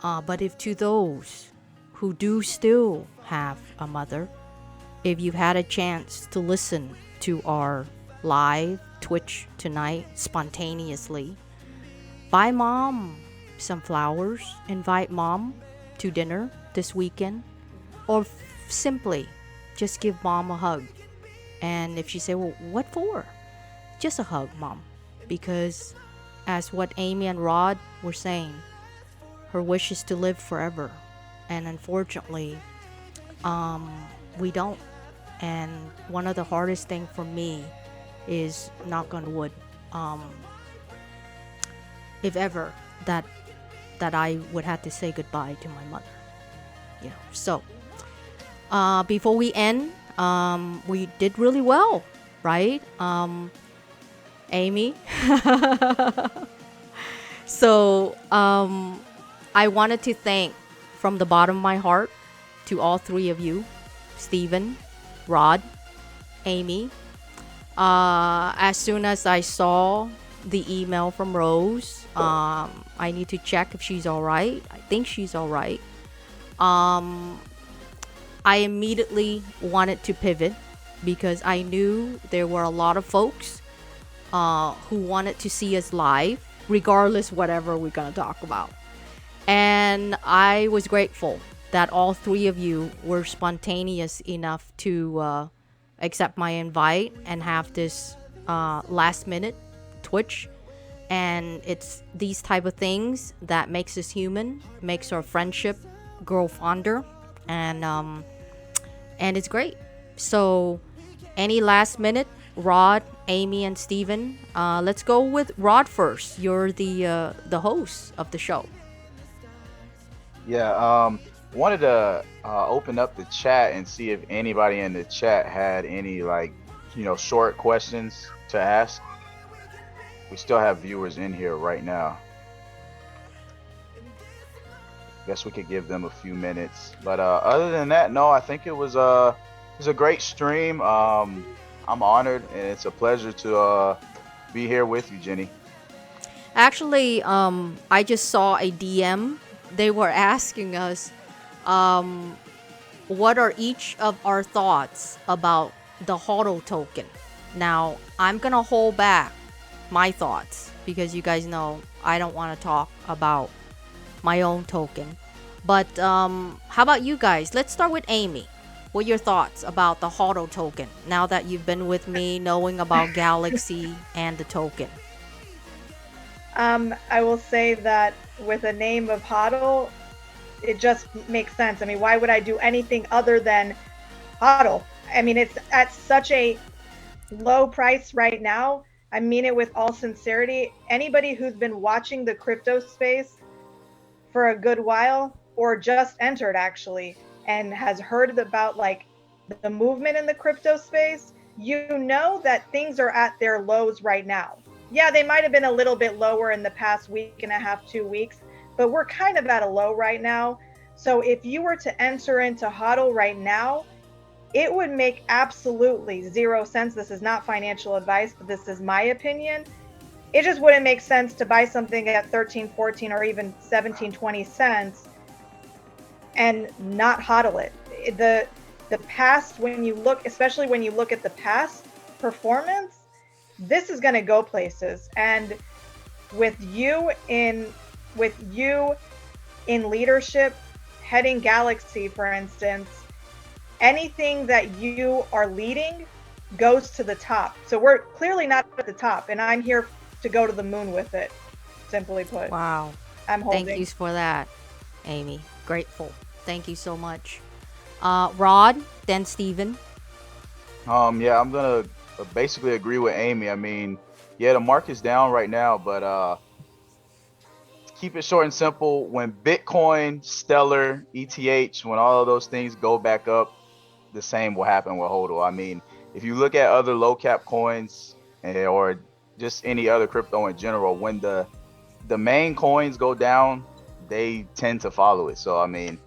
But if to those who do still have a mother, if you've had a chance to listen to our live Twitch tonight spontaneously, buy mom some flowers, invite mom to dinner this weekend, or simply just give mom a hug. And if she say, well, what for? Just a hug, mom. Because as what Amy and Rod were saying, her wish is to live forever. And unfortunately, we don't. And one of the hardest thing for me is, knock on wood, if ever that I would have to say goodbye to my mother. You know, so before we end, we did really well, right? Amy. So I wanted to thank from the bottom of my heart to all three of you, Stephen, Rod, Amy. As soon as I saw the email from Rose, I need to check if she's all right. I think she's all right. I immediately wanted to pivot because I knew there were a lot of folks who wanted to see us live, regardless whatever we're gonna talk about. And I was grateful that all three of you were spontaneous enough to accept my invite and have this last minute Twitch. And it's these type of things that makes us human, makes our friendship grow fonder, and it's great. So any last minute, Rod, Amy, and Steven, let's go with Rod first. You're the host of the show. Yeah, wanted to open up the chat and see if anybody in the chat had any, like, short questions to ask. We still have viewers in here right now. Guess we could give them a few minutes. But other than that, no, I think it was a great stream. I'm honored, and it's a pleasure to be here with you, Jenny. Actually, I just saw a DM. They were asking us, what are each of our thoughts about the HODL token? Now, I'm gonna hold back my thoughts because you guys know I don't want to talk about my own token. But how about you guys? Let's start with Amy. What are your thoughts about the HODL token now that you've been with me, knowing about Galaxy and the token? I will say that with a name of HODL, it just makes sense. I mean, why would I do anything other than HODL? I mean, it's at such a low price right now I mean it with all sincerity. Anybody who's been watching the crypto space for a good while, or just entered actually, and has heard about like the movement in the crypto space, you know that things are at their lows right now. Yeah, they might have been a little bit lower in the past week and a half, 2 weeks, but we're kind of at a low right now. So if you were to enter into HODL right now, it would make absolutely zero sense. This is not financial advice, but this is my opinion. It just wouldn't make sense to buy something at 13, 14, or even 17, 20 cents and not hodl it. The past, when you look, especially when you look at the past performance, this is going to go places. And with you in leadership, heading Galaxy, for instance, anything that you are leading goes to the top. So we're clearly not at the top, and I'm here to go to the moon with it, simply put. Wow. I'm holding. Thank you for that, Amy. Grateful. Thank you so much. Rod, then Steven. Yeah, I'm gonna basically agree with Amy. I mean, yeah, the market's down right now, but keep it short and simple. When Bitcoin, Stellar, ETH, when all of those things go back up, the same will happen with HODL. I mean, if you look at other low cap coins or just any other crypto in general, when the main coins go down, they tend to follow it. So I mean,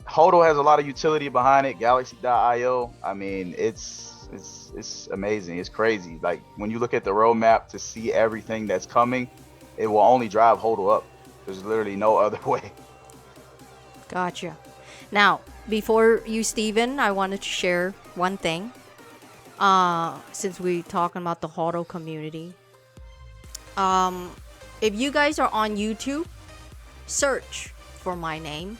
HODL has a lot of utility behind it. Galaxy.io. I mean, it's amazing. It's crazy. Like when you look at the roadmap to see everything that's coming, it will only drive HODL up. There's literally no other way. Gotcha. Now, before you, Steven, I wanted to share one thing. Since we're talking about the HODL community. If you guys are on YouTube, search for my name,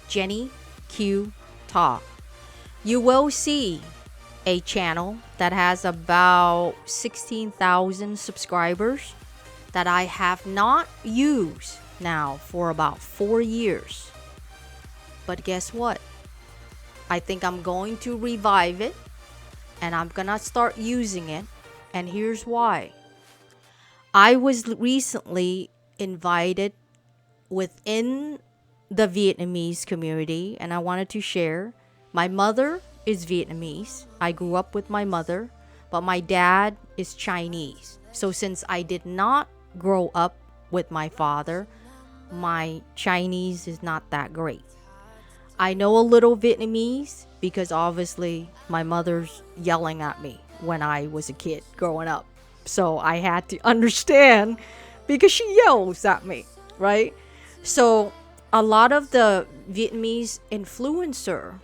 Jenny Q Talk. You will see a channel that has about 16,000 subscribers that I have not used now for about 4 years. But guess what? I think I'm going to revive it, and I'm gonna start using it. And here's why. I was recently invited within the Vietnamese community, and I wanted to share. My mother is Vietnamese. I grew up with my mother, but my dad is Chinese. So since I did not grow up with my father, my Chinese is not that great. I know a little Vietnamese because obviously my mother's yelling at me when I was a kid growing up. So I had to understand because she yells at me, right? So a lot of the Vietnamese influencer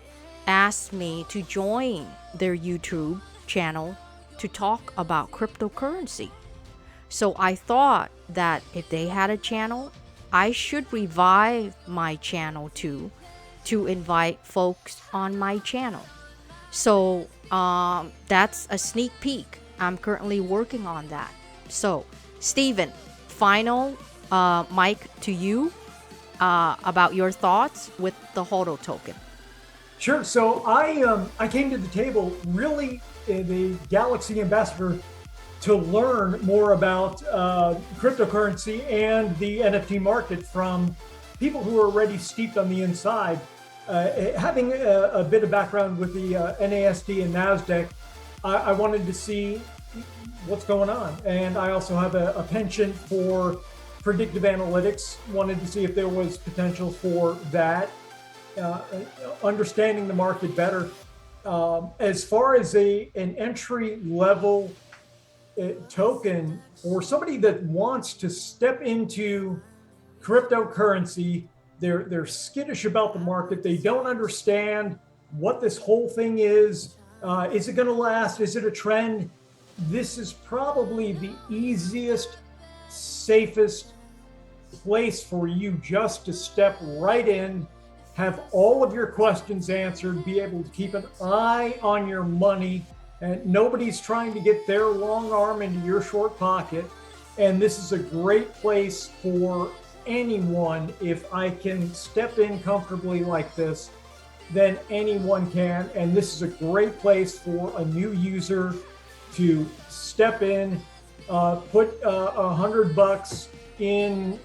asked me to join their YouTube channel to talk about cryptocurrency. So I thought that if they had a channel, I should revive my channel too, to invite folks on my channel. So that's a sneak peek. I'm currently working on that. So Steven, final mic to you about your thoughts with the HODL token. Sure. So I came to the table really the Galaxy ambassador to learn more about cryptocurrency and the NFT market from people who are already steeped on the inside. Having a bit of background with the NASD and NASDAQ, I wanted to see what's going on. And I also have a penchant for predictive analytics, wanted to see if there was potential for that, understanding the market better. As far as an entry level token for somebody that wants to step into cryptocurrency, they're skittish about the market. They don't understand what this whole thing is. Is it going to last? Is it a trend? This is probably the easiest, safest place for you just to step right in, have all of your questions answered, be able to keep an eye on your money, and nobody's trying to get their long arm into your short pocket. And this is a great place for anyone. If I can step in comfortably like this, then anyone can. And this is a great place for a new user to step in put $100 in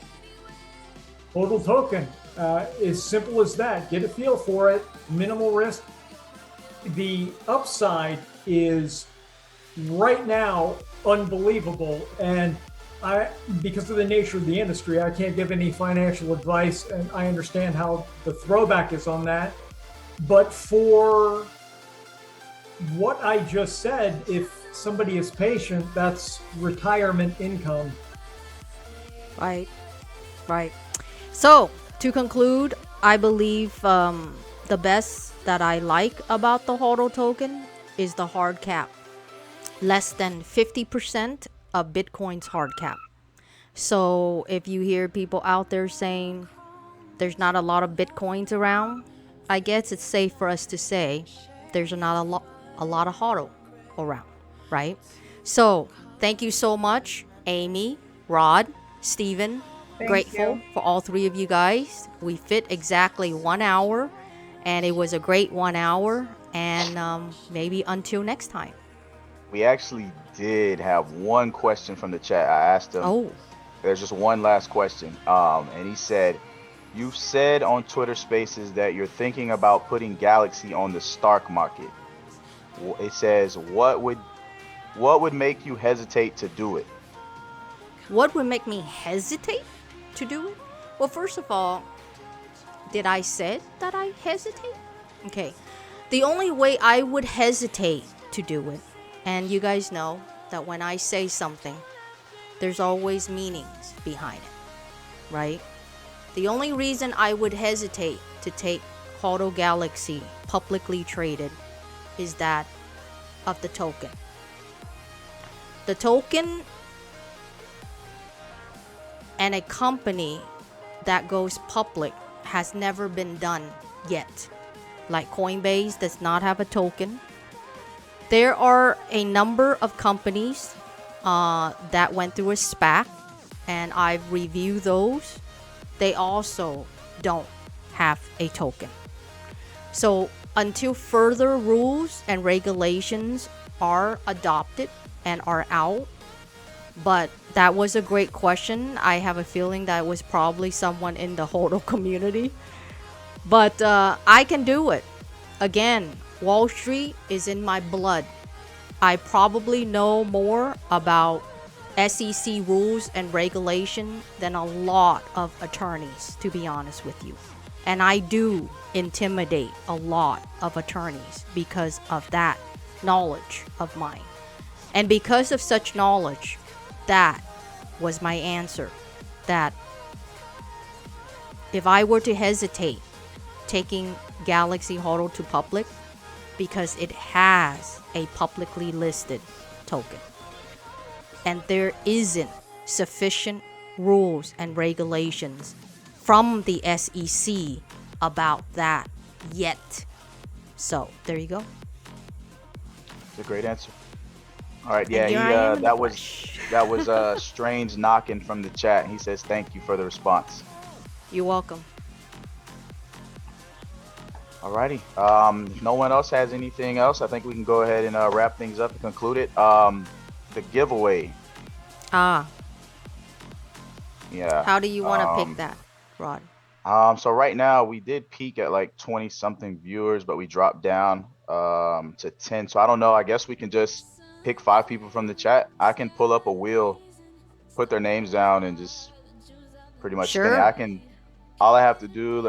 total token. As simple as that. Get a feel for it. Minimal risk. The upside is right now unbelievable, and because of the nature of the industry, I can't give any financial advice, and I understand how the throwback is on that. But for what I just said, if somebody is patient, that's retirement income. Right, right. So, to conclude, I believe the best that I like about the HODL token is the hard cap. Less than 50% of Bitcoin's hard cap. So, if you hear people out there saying there's not a lot of Bitcoins around, I guess it's safe for us to say there's not a lot of HODL around, right? So, thank you so much, Amy, Rod, Steven. Thank Grateful you. for all three of you guys. We fit exactly 1 hour, and it was a great 1 hour. And maybe until next time. We actually did have one question from the chat. I asked him. Oh, There's just one last question. And he said, "You said on Twitter Spaces that you're thinking about putting Galaxy on the stock market. It says, what would make you hesitate to do it?" what would make me hesitate to do it? Well, first of all, did I say that I hesitate? Okay. The only way I would hesitate to do it, and you guys know that when I say something, there's always meanings behind it, right? The only reason I would hesitate to take HODL Galaxy publicly traded is that of the token. The token and a company that goes public has never been done yet. Like Coinbase does not have a token. There are a number of companies that went through a SPAC, and I've reviewed those. They also don't have a token. So until further rules and regulations are adopted and are out, but that was a great question. I have a feeling that was probably someone in the HODL community. But I can do it. Again, Wall Street is in my blood. I probably know more about SEC rules and regulation than a lot of attorneys, to be honest with you. And I do intimidate a lot of attorneys because of that knowledge of mine. And because of such knowledge, that was my answer. That if I were to hesitate taking Galaxy HODL to public, because it has a publicly listed token, and there isn't sufficient rules and regulations from the SEC about that yet. So there you go. It's a great answer. All right, And yeah, here I am in the that was flesh. strange knocking from the chat. He says thank you for the response. You're welcome. Alrighty. If no one else has anything else, I think we can go ahead and wrap things up and conclude it. The giveaway. Ah, Yeah. how do you want to pick that, Rod? So right now we did peak at like 20 something viewers, but we dropped down to 10. So I don't know. I guess we can just pick 5 people from the chat. I can pull up a wheel, put their names down, and just pretty much spin it. Sure. All I have to do,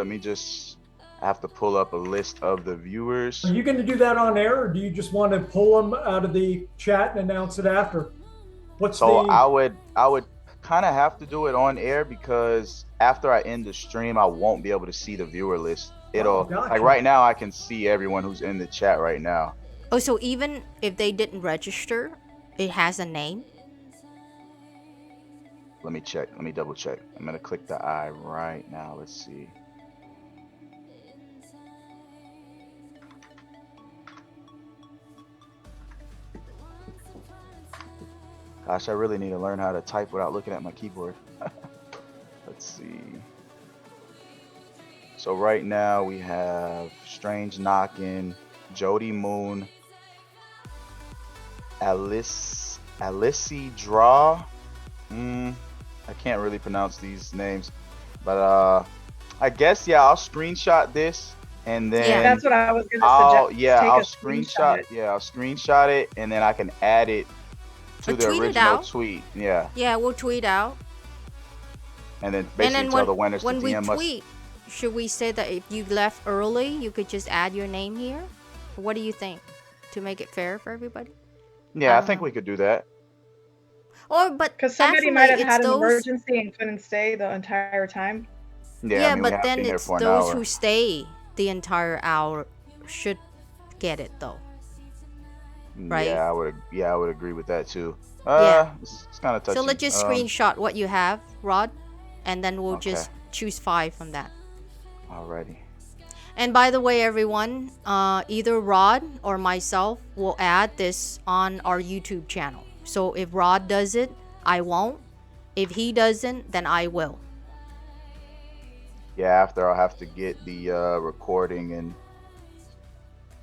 I have to pull up a list of the viewers. Are you going to do that on air, or do you just want to pull them out of the chat and announce it after? I would kind of have to do it on air, because after I end the stream, I won't be able to see the viewer list. Like gotcha. right now, I can see everyone who's in the chat right now. Oh, so even if they didn't register, it has a name? Let me check. Let me double check. I'm gonna click the I right now. Let's see. Gosh, I really need to learn how to type without looking at my keyboard. Let's see. So right now we have Strange Knockin', Jody Moon, Alissi Draw. I can't really pronounce these names, but I guess yeah, I'll screenshot this and then That's what I was going to suggest. Take I'll a screenshot. I'll screenshot it and then I can add it Or to the tweet it original out. tweet. Yeah, Yeah, we'll tweet out. and then And basically then tell the winners to when we DM us. tweet, should we say that if you left early, you could just add your name here? What do you think? To make it fair for everybody? Yeah, I don't think know. we could do that. Or but Because somebody actually might have it's had an those emergency and couldn't stay the entire time. Yeah, I yeah, mean we but have then been here it's for an those hour. who stay the entire hour should get it though. Right? Yeah, I would agree with that too. Yeah. It's kind of touchy. So let's just screenshot what you have, Rod, and then we'll Okay. just choose 5 from that. Alrighty. And by the way, everyone, either Rod or myself will add this on our YouTube channel. So if Rod does it, I won't. If he doesn't, then I will. Yeah, after I'll have to get the recording and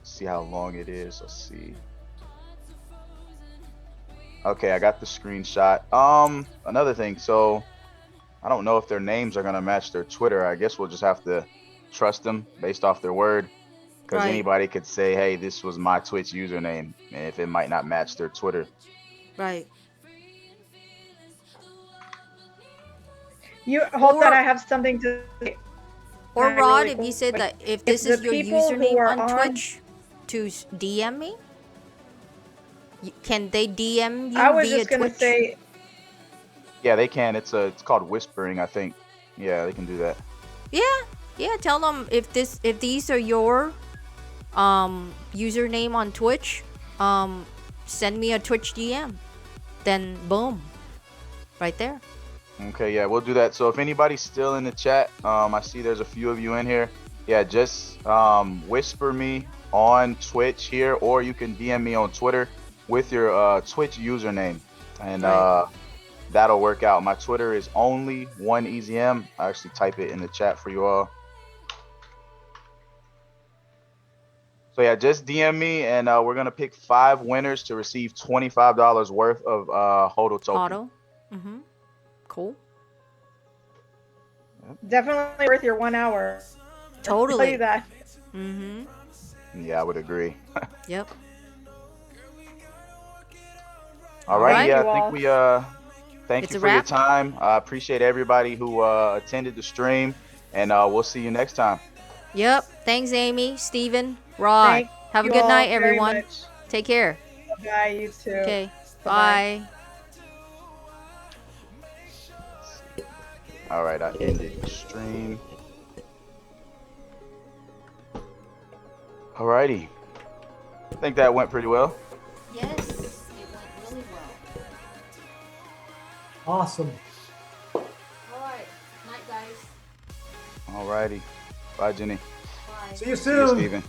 see how long it is. Let's see. Okay, I got the screenshot. Another thing, so I don't know if their names are gonna match their Twitter. I guess we'll just have to trust them based off their word. Because Right. anybody could say, hey, this was my Twitch username, if it might not match their Twitter. Right. You hold that Or- I have something to say. Or Really Rod, if you quick. said that if this the is your people who username are on on- Twitch, to DM me. Can they DM you I was via just going to Twitch? say, Yeah, they can. It's called whispering, I think. Yeah, they can do that. Yeah. Tell them if these are your username on Twitch, send me a Twitch DM. Then boom, right there. Okay, yeah, we'll do that. So if anybody's still in the chat, I see there's a few of you in here. Yeah, just whisper me on Twitch here, or you can DM me on Twitter with your Twitch username, and Right. that'll work out. My Twitter is only 1EasyM. I actually type it in the chat for you all. So yeah, just DM me, and we're gonna pick 5 winners to receive $25 worth of HODL token. Auto. Mm-hmm. Cool. definitely worth your 1 hour. I'll tell Totally. you that. Mm-hmm. Yeah, I would agree. Yep. All right, right, yeah, you I think all. we thank It's you a for your wrap. time. I appreciate everybody who attended the stream, and we'll see you next time. Yep. Thanks, Amy, Steven, Rod. Thank Have a you good all night, very everyone. much. Take care. Bye, you too. Okay. Bye-bye. Bye. All right, I ended the stream. All righty. I think that went pretty well. Yes, it went really well. Awesome. All right. Night, guys. All righty. Bye, Jenny. Bye. See you See you, soon. Steven.